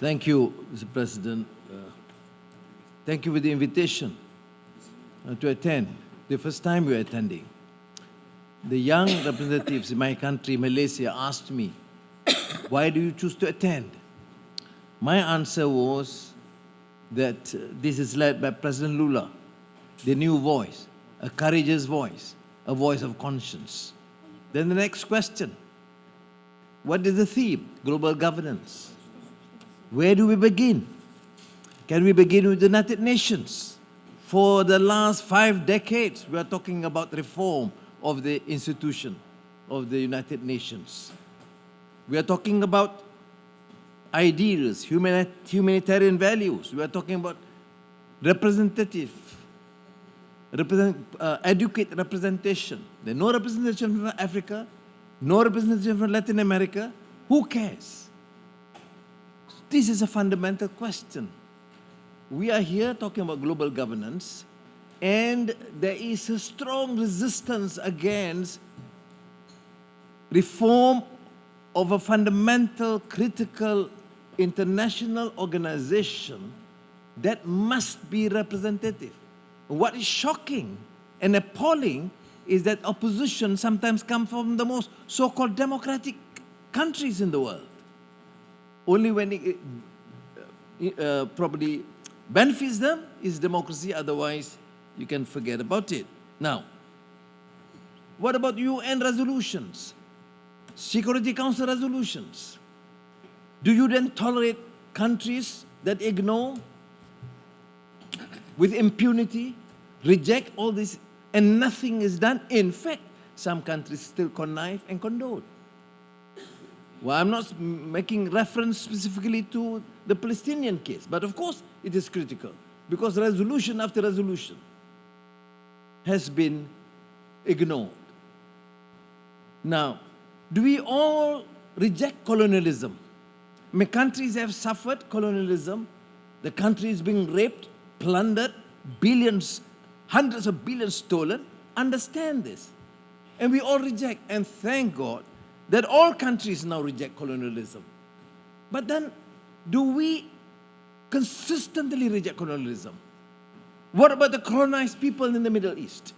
Thank you, Mr. President. Thank you for the invitation to attend. The first time we are attending. The young representatives in my country, Malaysia, asked me, why do you choose to attend? My answer was that this is led by President Lula, the new voice, a courageous voice, a voice of conscience. Then the next question, what is the theme? Global governance. Where do we begin? Can we begin with the United Nations? For the last 5 decades, we are talking about reform of the institution of the United Nations. We are talking about ideals, humanitarian values. We are talking about adequate representation. There's no representation from Africa, no representation from Latin America. Who cares? This is a fundamental question. We are here talking about global governance, and there is a strong resistance against reform of a fundamental, critical international organization that must be representative. What is shocking and appalling is that opposition sometimes comes from the most so-called democratic countries in the world. Only when it probably benefits them is democracy, otherwise you can forget about it. Now, what about UN resolutions? Security Council resolutions? Do you then tolerate countries that ignore with impunity, reject all this, and nothing is done? In fact, some countries still connive and condone. Well, I'm not making reference specifically to the Palestinian case, but of course it is critical because resolution after resolution has been ignored. Now, do we all reject colonialism? Many countries have suffered colonialism. The country is being raped, plundered, billions, hundreds of billions stolen. Understand this. And we all reject. And thank God that all countries now reject colonialism. But then, do we consistently reject colonialism? What about the colonized people in the Middle East?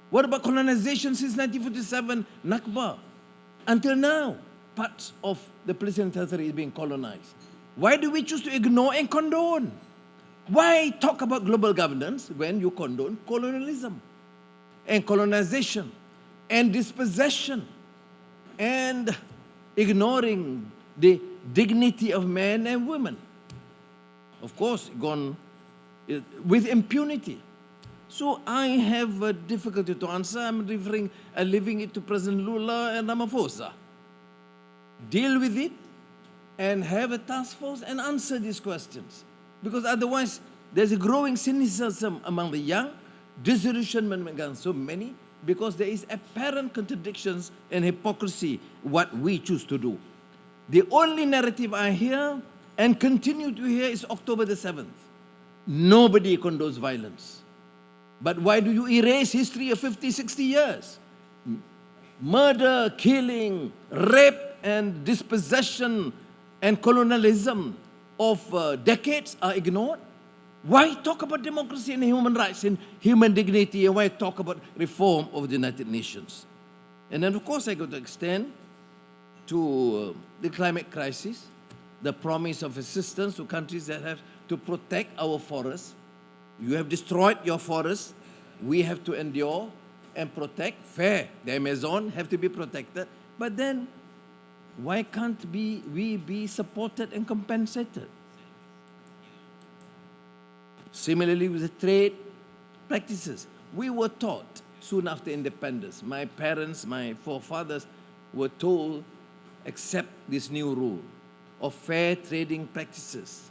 What about colonization since 1947, Nakba? Until now, parts of the Palestinian territory is being colonized. Why do we choose to ignore and condone? Why talk about global governance when you condone colonialism and colonization and dispossession and ignoring the dignity of men and women? Of course, gone with impunity. So I have a difficulty to answer. I'm leaving it to President Lula and Ramaphosa. Deal with it and have a task force and answer these questions. Because otherwise, there's a growing cynicism among the young, disillusionment among so many, because there is apparent contradictions and hypocrisy what we choose to do. The only narrative I hear and continue to hear is October the 7th. Nobody condones violence. But why do you erase history of 50, 60 years? Murder, killing, rape, and dispossession and colonialism of decades are ignored? Why talk about democracy and human rights and human dignity, and why talk about reform of the United Nations? And then, of course, I go to extend to the climate crisis, the promise of assistance to countries that have to protect our forests. You have destroyed your forests. We have to endure and protect. Fair. The Amazon have to be protected. But then, why can't we be supported and compensated? Similarly with the trade practices. We were taught soon after independence. My parents, my forefathers were told, accept this new rule of fair trading practices.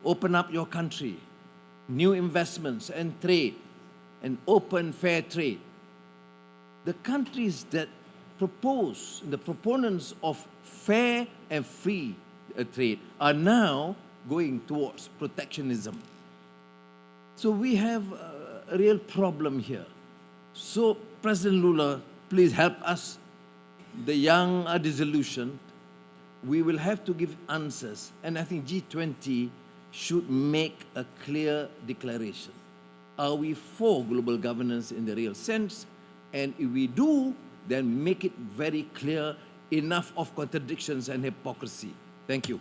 Open up your country. New investments and trade, and open fair trade. The countries that propose, the proponents of fair and free trade are now going towards protectionism. So we have a real problem here. So President Lula, please help us. The young are disillusioned. we will have to give answers. And I think G20 should make a clear declaration. Are we for global governance in the real sense? And if we do, then make it very clear, enough of contradictions and hypocrisy. Thank you.